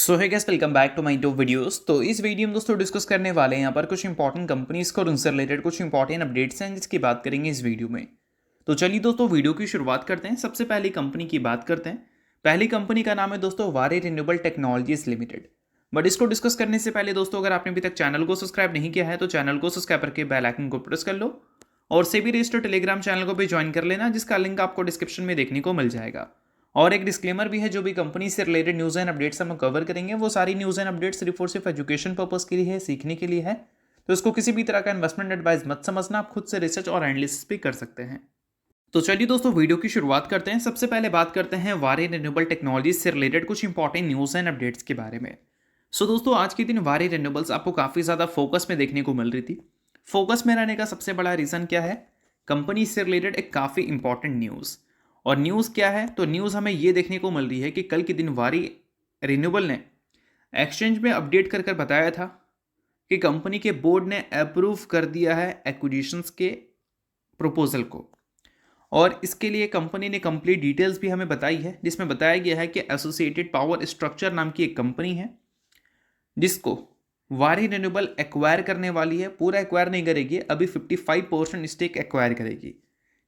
So hi guys welcome back to my to videos. तो इस video में दोस्तों डिस्कस करने वाले हैं यहाँ पर कुछ इंपॉर्टेंट कंपनीज को और उनसे रिलेटेड कुछ इंपॉर्टेंट अपडेट्स हैं जिसकी बात करेंगे इस वीडियो में। तो चलिए दोस्तों वीडियो की शुरुआत करते हैं। सबसे पहली कंपनी की बात करते हैं। पहली कंपनी का नाम है दोस्तों वारे रिन्यूएबल टेक्नोलॉजीज लिमिटेड। बट इसको डिस्कस करने से पहले दोस्तों अगर आपने अभी तक चैनल को सब्सक्राइब नहीं किया है तो चैनल को सब्सक्राइब करके बेल आइकन को प्रेस कर लो और सेबी रजिस्टर्ड टेलीग्राम चैनल को भी ज्वाइन कर लेना, जिसका लिंक आपको डिस्क्रिप्शन में देखने को मिल जाएगा। और एक डिस्क्लेमर भी है, जो भी कंपनी से रिलेटेड न्यूज़ एंड अपडेट्स हम कवर करेंगे वो सारी न्यूज़ एंड अपडेट्स सिर्फ और सिर्फ एजुकेशन पर्पस के लिए है, सीखने के लिए है। तो इसको किसी भी तरह का इन्वेस्टमेंट एडवाइस मत समझना, आप खुद से रिसर्च और एनालिसिस भी कर सकते हैं। तो चलिए दोस्तों वीडियो की शुरुआत करते हैं। सबसे पहले बात करते हैं वारे रिन्यूएबल टेक्नोलॉजीज से रिलेटेड कुछ इंपॉर्टेंट न्यूज़ एंड अपडेट्स के बारे में। सो दोस्तों आज के दिन वारे रिन्यूएबल्स आपको काफ़ी ज़्यादा फोकस में देखने को मिल रही थी। फोकस में रहने का सबसे बड़ा रीज़न क्या है? कंपनी से रिलेटेड एक काफ़ी इंपॉर्टेंट न्यूज़। और न्यूज़ क्या है? तो न्यूज़ हमें ये देखने को मिल रही है कि कल के दिन वारी रिन्यूएबल ने एक्सचेंज में अपडेट कर कर बताया था कि कंपनी के बोर्ड ने अप्रूव कर दिया है एक्विजिशंस के प्रपोजल को। और इसके लिए कंपनी ने कंप्लीट डिटेल्स भी हमें बताई है, जिसमें बताया गया है कि एसोसिएटेड पावर स्ट्रक्चर नाम की एक कंपनी है जिसको वारी रिन्यूएबल एक्वायर करने वाली है। पूरा एक्वायर नहीं करेगी, अभी 55% स्टेक एक्वायर करेगी।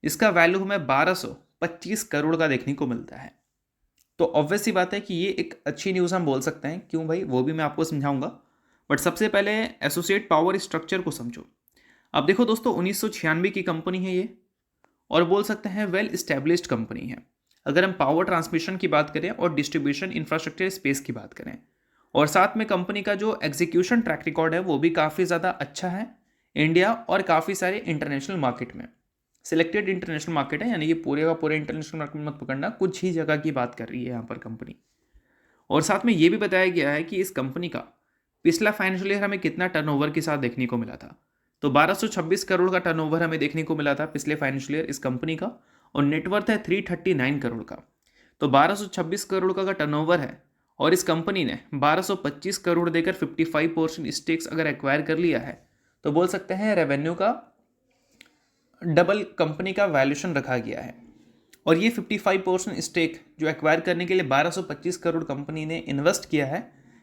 इसका वैल्यू हमें 1225 करोड़ का देखने को मिलता है। तो ऑब्वियस सी बात है कि ये एक अच्छी न्यूज़ हम बोल सकते हैं। क्यों भाई, वो भी मैं आपको समझाऊंगा। बट सबसे पहले एसोसिएट पावर स्ट्रक्चर को समझो। अब देखो दोस्तों 1996 की कंपनी है ये, और बोल सकते हैं वेल इस्टेब्लिश्ड कंपनी है। अगर हम पावर ट्रांसमिशन की बात करें और डिस्ट्रीब्यूशन इंफ्रास्ट्रक्चर स्पेस की बात करें, और साथ में कंपनी का जो एग्जीक्यूशन ट्रैक रिकॉर्ड है वो भी काफ़ी ज़्यादा अच्छा है इंडिया और काफ़ी सारे इंटरनेशनल मार्केट में। सिलेक्टेड इंटरनेशनल मार्केट है, यानी कि पूरे का पूरे इंटरनेशनल मार्केट मत पकड़ना, कुछ ही जगह की बात कर रही है यहाँ पर कंपनी। और साथ में ये भी बताया गया है कि इस कंपनी का पिछला फाइनेंशियल ईयर हमें कितना टर्नओवर के साथ देखने को मिला था। तो 1226 करोड़ का टर्नओवर हमें देखने को मिला था पिछले फाइनेंशियल ईयर इस कंपनी का, और नेटवर्थ है 339 करोड़ का। तो 1226 करोड़ का टर्नओवर है और इस कंपनी ने 1225 करोड़ देकर 55% स्टेक्स अगर एक्वायर कर लिया है, तो बोल सकते हैं रेवेन्यू का डबल कंपनी का वैल्यूएशन रखा गया है। और ये 55% स्टेक जो एक्वायर करने के लिए 1225 करोड़ कंपनी ने इन्वेस्ट किया है,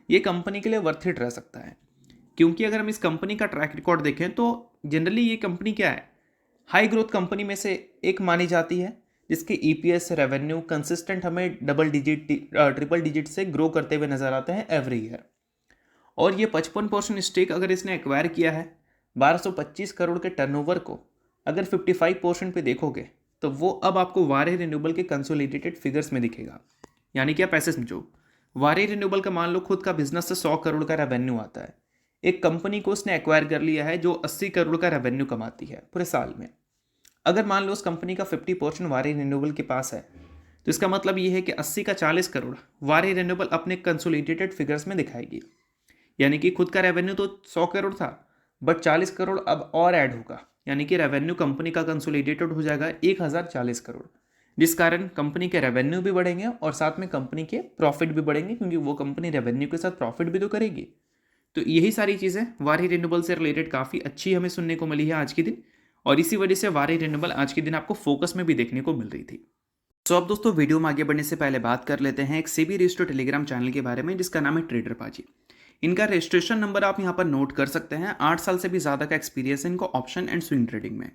ये कंपनी के लिए वर्थ इट रह सकता है। क्योंकि अगर हम इस कंपनी का ट्रैक रिकॉर्ड देखें तो जनरली ये कंपनी क्या है, हाई ग्रोथ कंपनी में से एक मानी जाती है, जिसके ईपीएस रेवेन्यू कंसिस्टेंट हमें ट्रिपल डिजिट से ग्रो करते हुए नजर आते हैं एवरी ईयर। और ये 55% स्टेक अगर इसने एक्वायर किया है 1225 करोड़ के टर्नओवर को अगर 55% पे देखोगे तो वो अब आपको वारे रिन्यूएबल के कंसोलिडेटेड फिगर्स में दिखेगा। यानी कि आप ऐसे समझो, वारे रिन्यूएबल का मान लो खुद का बिजनेस से 100 करोड़ का रेवेन्यू आता है, एक कंपनी को उसने एक्वायर कर लिया है जो 80 करोड़ का रेवेन्यू कमाती है पूरे साल में। अगर मान लो उस कंपनी का 50% वारे रिन्यूएबल के पास है, तो इसका मतलब ये है कि 80 का 40 करोड़ वारे रिन्यूएबल अपने कंसोलिडेटेड फिगर्स में दिखाएगी। यानी कि खुद का रेवेन्यू तो 100 करोड़ था, बट 40 करोड़ अब और ऐड होगा, यानी कि रेवेन्यू कंपनी का कंसोलिडेटेड हो जाएगा 1040 करोड़, जिस कारण कंपनी के रेवेन्यू भी बढ़ेंगे और साथ में कंपनी के प्रॉफिट भी बढ़ेंगे, क्योंकि वो कंपनी रेवेन्यू के साथ प्रॉफिट भी तो करेगी। तो यही सारी चीज़ें वारी रिन्यूएबल से रिलेटेड काफ़ी अच्छी हमें सुनने को मिली है आज के दिन, और इसी वजह से वारी रिन्यूएबल आज के दिन आपको फोकस में भी देखने को मिल रही थी। तो अब दोस्तों वीडियो में आगे बढ़ने से पहले बात कर लेते हैं एक सेबी रजिस्टर्ड टेलीग्राम चैनल के बारे में, जिसका नाम है ट्रेडर पाजी। इनका रजिस्ट्रेशन नंबर आप यहाँ पर नोट कर सकते हैं। 8 साल से भी ज़्यादा का एक्सपीरियंस है इनको ऑप्शन एंड स्विंग ट्रेडिंग में,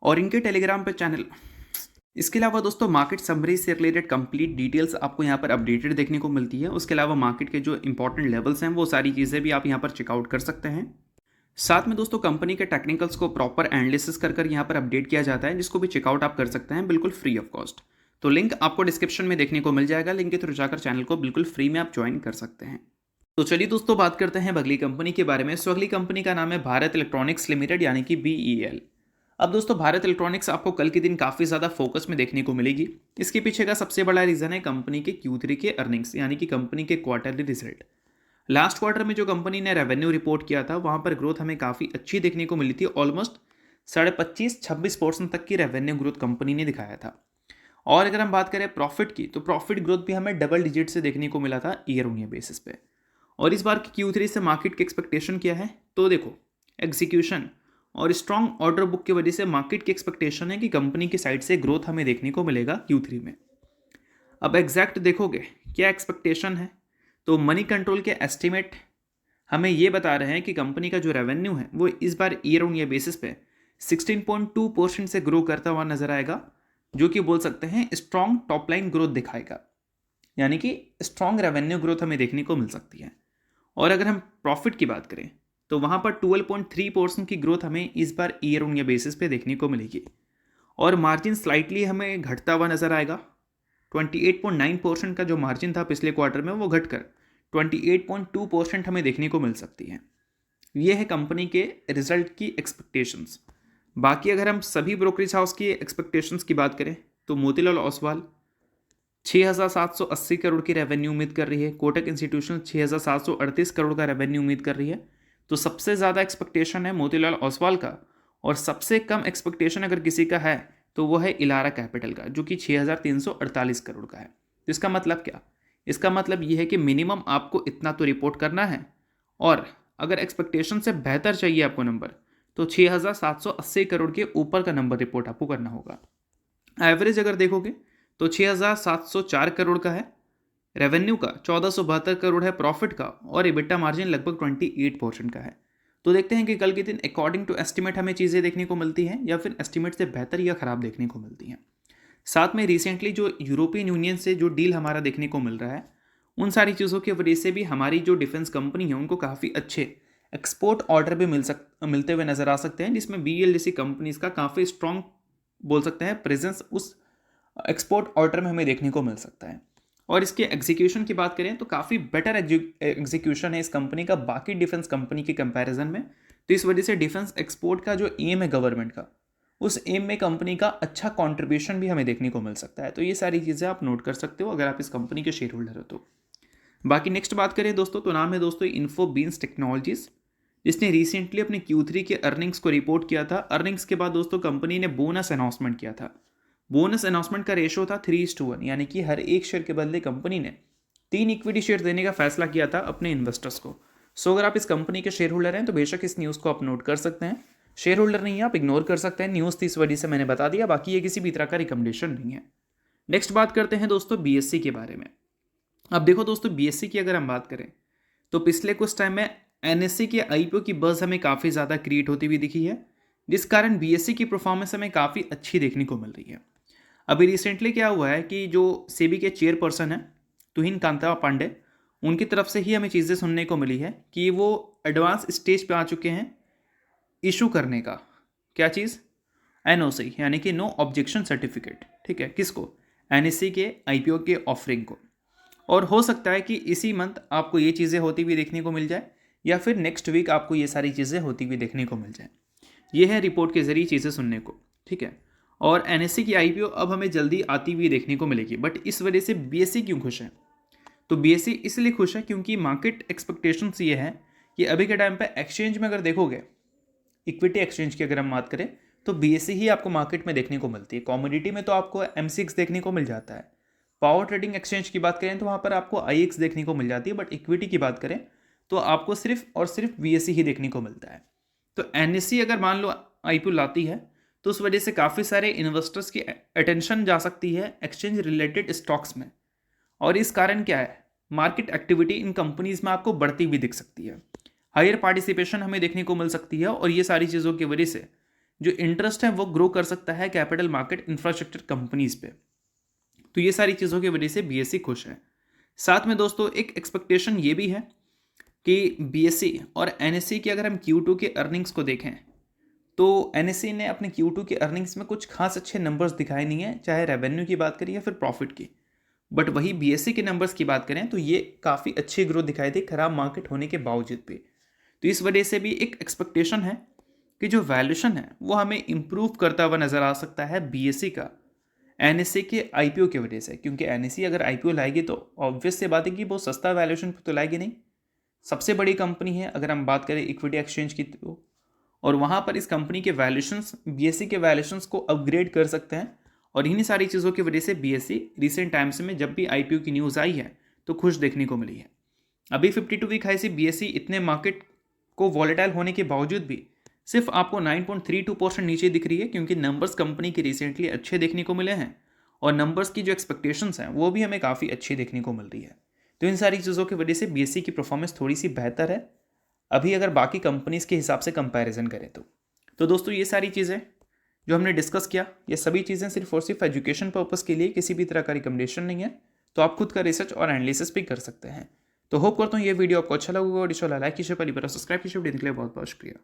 और इनके टेलीग्राम पे चैनल। इसके अलावा दोस्तों मार्केट समरी से रिलेटेड कंप्लीट डिटेल्स आपको यहाँ पर अपडेटेड देखने को मिलती है। उसके अलावा मार्केट के जो इंपॉर्टेंट लेवल्स हैं वो सारी चीज़ें भी आप यहाँ पर चेकआउट कर सकते हैं। साथ में दोस्तों कंपनी के टेक्निकल्स को प्रॉपर एनालिसिस कर यहाँ पर अपडेट किया जाता है, जिसको भी चेकआउट आप कर सकते हैं बिल्कुल फ्री ऑफ कॉस्ट। तो लिंक आपको डिस्क्रिप्शन में देखने को मिल जाएगा, लिंक के थ्रू जाकर चैनल को बिल्कुल फ्री में आप ज्वाइन कर सकते हैं। तो चलिए दोस्तों बात करते हैं अगली कंपनी के बारे में। सो अगली कंपनी का नाम है भारत इलेक्ट्रॉनिक्स लिमिटेड, यानी कि BEL। अब दोस्तों भारत इलेक्ट्रॉनिक्स आपको कल के दिन काफ़ी ज़्यादा फोकस में देखने को मिलेगी। इसके पीछे का सबसे बड़ा रीज़न है कंपनी के Q3 के अर्निंग्स, यानी कि कंपनी के क्वार्टरली रिजल्ट। लास्ट क्वार्टर में जो कंपनी ने रेवेन्यू रिपोर्ट किया था वहाँ पर ग्रोथ हमें काफ़ी अच्छी देखने को मिली थी। ऑलमोस्ट 25-26% तक की रेवेन्यू ग्रोथ कंपनी ने दिखाया था। और अगर हम बात करें प्रॉफिट की, तो प्रॉफिट ग्रोथ भी हमें डबल डिजिट से देखने को मिला था ईयर ऑन ईयर बेसिस पे। और इस बार की Q3 से मार्केट की एक्सपेक्टेशन क्या है, तो देखो एग्जीक्यूशन और स्ट्रॉन्ग ऑर्डर बुक की वजह से मार्केट की एक्सपेक्टेशन है कि कंपनी की साइड से ग्रोथ हमें देखने को मिलेगा Q3 में। अब एग्जैक्ट देखोगे क्या एक्सपेक्टेशन है, तो मनी कंट्रोल के एस्टिमेट हमें ये बता रहे हैं कि कंपनी का जो रेवेन्यू है वो इस बार ईयर ऑन ईयर बेसिस पे 16.2% से ग्रो करता हुआ नजर आएगा, जो कि बोल सकते हैं स्ट्रॉन्ग टॉप लाइन ग्रोथ दिखाएगा, यानी कि स्ट्रॉन्ग रेवेन्यू ग्रोथ हमें देखने को मिल सकती है। और अगर हम प्रॉफिट की बात करें तो वहाँ पर 12.3% की ग्रोथ हमें इस बार ईयर ऑन ईयर बेसिस पे देखने को मिलेगी। और मार्जिन स्लाइटली हमें घटता हुआ नजर आएगा। 28.9% का जो मार्जिन था पिछले क्वार्टर में वो घटकर 28.2% हमें देखने को मिल सकती है। ये है कंपनी के रिजल्ट की एक्सपेक्टेशंस। बाकी अगर हम सभी ब्रोकरेज हाउस की एक्सपेक्टेशंस की बात करें तो मोतीलाल ओसवाल 6,780 करोड़ की रेवेन्यू उम्मीद कर रही है, कोटक इंस्टीट्यूशनल 6,738 करोड़ का रेवेन्यू उम्मीद कर रही है। तो सबसे ज़्यादा एक्सपेक्टेशन है मोतीलाल ओसवाल का, और सबसे कम एक्सपेक्टेशन अगर किसी का है तो वो है इलारा कैपिटल का, जो कि 6,348 करोड़ का है। तो इसका मतलब क्या? इसका मतलब ये है कि मिनिमम आपको इतना तो रिपोर्ट करना है, और अगर एक्सपेक्टेशन से बेहतर चाहिए आपको नंबर तो 6,780 करोड़ के ऊपर का नंबर रिपोर्ट आपको करना होगा। एवरेज अगर देखोगे तो 6,704 करोड़ का है रेवेन्यू का, 1472 करोड़ है प्रॉफिट का, और EBITDA मार्जिन लगभग 28% का है। तो देखते हैं कि कल के दिन अकॉर्डिंग टू एस्टिमेट हमें चीज़ें देखने को मिलती हैं या फिर एस्टिमेट से बेहतर या ख़राब देखने को मिलती हैं। साथ में रिसेंटली जो यूरोपियन यूनियन से जो डील हमारा देखने को मिल रहा है, उन सारी चीज़ों की वजह से भी हमारी जो डिफेंस कंपनी है उनको काफ़ी अच्छे एक्सपोर्ट ऑर्डर भी मिलते हुए नज़र आ सकते हैं, जिसमें BEL जैसी कंपनीज का काफ़ी स्ट्रॉन्ग बोल सकते हैं प्रेजेंस उस एक्सपोर्ट ऑर्डर में हमें देखने को मिल सकता है। और इसके एग्जीक्यूशन की बात करें तो काफ़ी बेटर एग्जीक्यूशन है इस कंपनी का बाकी डिफेंस कंपनी के कंपैरिजन में। तो इस वजह से डिफेंस एक्सपोर्ट का जो एम है गवर्नमेंट का, उस एम में कंपनी का अच्छा कंट्रीब्यूशन भी हमें देखने को मिल सकता है। तो ये सारी चीज़ें आप नोट कर सकते हो अगर आप इस कंपनी के शेयर होल्डर हो तो। बाकी नेक्स्ट बात करें दोस्तों तो नाम है दोस्तों इन्फोबीन्स टेक्नोलॉजीज, जिसने रिसेंटली अपने Q3 के अर्निंग्स को रिपोर्ट किया था। अर्निंग्स के बाद दोस्तों कंपनी ने बोनस अनाउंसमेंट किया था। बोनस अनाउंसमेंट का रेशो था 3:1, यानी कि हर एक शेयर के बदले कंपनी ने 3 इक्विटी शेयर देने का फैसला किया था अपने इन्वेस्टर्स को। सो अगर आप इस कंपनी के शेयर होल्डर हैं तो बेशक इस न्यूज़ को आप नोट कर सकते हैं। शेयर होल्डर नहीं है आप इग्नोर कर सकते हैं, न्यूज़ थी इस वजह से मैंने बता दिया, बाकी ये किसी भी तरह का रिकमेंडेशन नहीं है। नेक्स्ट बात करते हैं दोस्तों BSE के बारे में। अब देखो दोस्तों BSE की अगर हम बात करें तो पिछले कुछ टाइम में NSE के IPO की बज़ हमें काफ़ी ज़्यादा क्रिएट होती हुई दिखी है, जिस कारण BSE की परफॉर्मेंस हमें काफ़ी अच्छी देखने को मिल रही है। अभी रिसेंटली क्या हुआ है कि जो सेबी के चेयरपर्सन है तुहिन कांता पांडे, उनकी तरफ से ही हमें चीज़ें सुनने को मिली है कि वो एडवांस स्टेज पे आ चुके हैं इशू करने का। क्या चीज़? NOC, यानी कि नो ऑब्जेक्शन सर्टिफिकेट। ठीक है, किसको? NSE के IPO के ऑफरिंग को। और हो सकता है कि इसी मंथ आपको ये चीज़ें होती हुई देखने को मिल जाए, या फिर नेक्स्ट वीक आपको ये सारी चीज़ें होती हुई देखने को मिल जाए। ये है रिपोर्ट के जरिए चीज़ें सुनने को। ठीक है, और NSE की IPO अब हमें जल्दी आती हुई देखने को मिलेगी। बट इस वजह से BSE क्यों खुश है? तो BSE इसलिए खुश है क्योंकि मार्केट एक्सपेक्टेशंस ये है कि अभी के टाइम पे एक्सचेंज में अगर देखोगे, इक्विटी एक्सचेंज की अगर हम बात करें तो BSE ही आपको मार्केट में देखने को मिलती है। कॉमोडिटी में तो आपको MCX देखने को मिल जाता है। पावर ट्रेडिंग एक्सचेंज की बात करें तो वहाँ पर आपको IX देखने को मिल जाती है, बट इक्विटी की बात करें तो आपको सिर्फ और सिर्फ BSE ही देखने को मिलता है। तो NSE अगर मान लो IPO लाती है तो उस वजह से काफ़ी सारे इन्वेस्टर्स की अटेंशन जा सकती है एक्सचेंज रिलेटेड स्टॉक्स में, और इस कारण क्या है, मार्केट एक्टिविटी इन कंपनीज में आपको बढ़ती हुई दिख सकती है, हायर पार्टिसिपेशन हमें देखने को मिल सकती है, और ये सारी चीज़ों की वजह से जो इंटरेस्ट है वो ग्रो कर सकता है कैपिटल मार्केट इंफ्रास्ट्रक्चर कंपनीज पे। तो ये सारी चीज़ों की वजह से BSE खुश है। साथ में दोस्तों एक एक्सपेक्टेशन ये भी है कि BSE और NSE की अगर हम Q2 के अर्निंग्स को देखें तो NSE ने अपने Q2 के अर्निंग्स में कुछ खास अच्छे नंबर्स दिखाए नहीं है, चाहे रेवेन्यू की बात करें या फिर प्रॉफिट की। बट वही BSE के नंबर्स की बात करें तो ये काफ़ी अच्छी ग्रोथ दिखाई दी खराब मार्केट होने के बावजूद भी। तो इस वजह से भी एक एक्सपेक्टेशन है कि जो वैल्यूशन है वो हमें इम्प्रूव करता हुआ नज़र आ सकता है BSE का NSE के IPO की वजह से, क्योंकि NSE अगर IPO लाएगी तो ऑब्वियस से बात है कि वो सस्ता वैल्यूशन तो लाएगी नहीं। सबसे बड़ी कंपनी है अगर हम बात करें इक्विटी एक्सचेंज की तो, और वहाँ पर इस कंपनी के वैल्यूशंस BSE के वैल्यूशंस को अपग्रेड कर सकते हैं, और इन्हीं सारी चीज़ों की वजह से BSE रिसेंट टाइम्स में जब भी IPO की न्यूज़ आई है तो खुश देखने को मिली है। अभी 52 वीक हाई से BSE इतने मार्केट को वॉलेटाइल होने के बावजूद भी सिर्फ आपको 9.32% नीचे दिख रही है, क्योंकि नंबर्स कंपनी के रिसेंटली अच्छे देखने को मिले हैं, और नंबर्स की जो एक्सपेक्टेशंस हैं वो भी हमें काफ़ी अच्छी देखने को मिल रही है। तो इन सारी चीज़ों की वजह से BSE की परफॉर्मेंस थोड़ी सी बेहतर है अभी अगर बाकी कंपनीज़ के हिसाब से कंपैरिजन करें तो दोस्तों ये सारी चीज़ें जो हमने डिस्कस किया, ये सभी चीज़ें सिर्फ और सिर्फ एजुकेशन पर्पज़ के लिए, किसी भी तरह का रिकमेंडेशन नहीं है। तो आप खुद का रिसर्च और एनालिसिस भी कर सकते हैं। तो होप करता हूँ ये वीडियो आपको अच्छा लगा होगा और इस लाइक कीजिए, पहली बार सब्सक्राइब कीजिए। वीडियो के लिए बहुत बहुत शुक्रिया।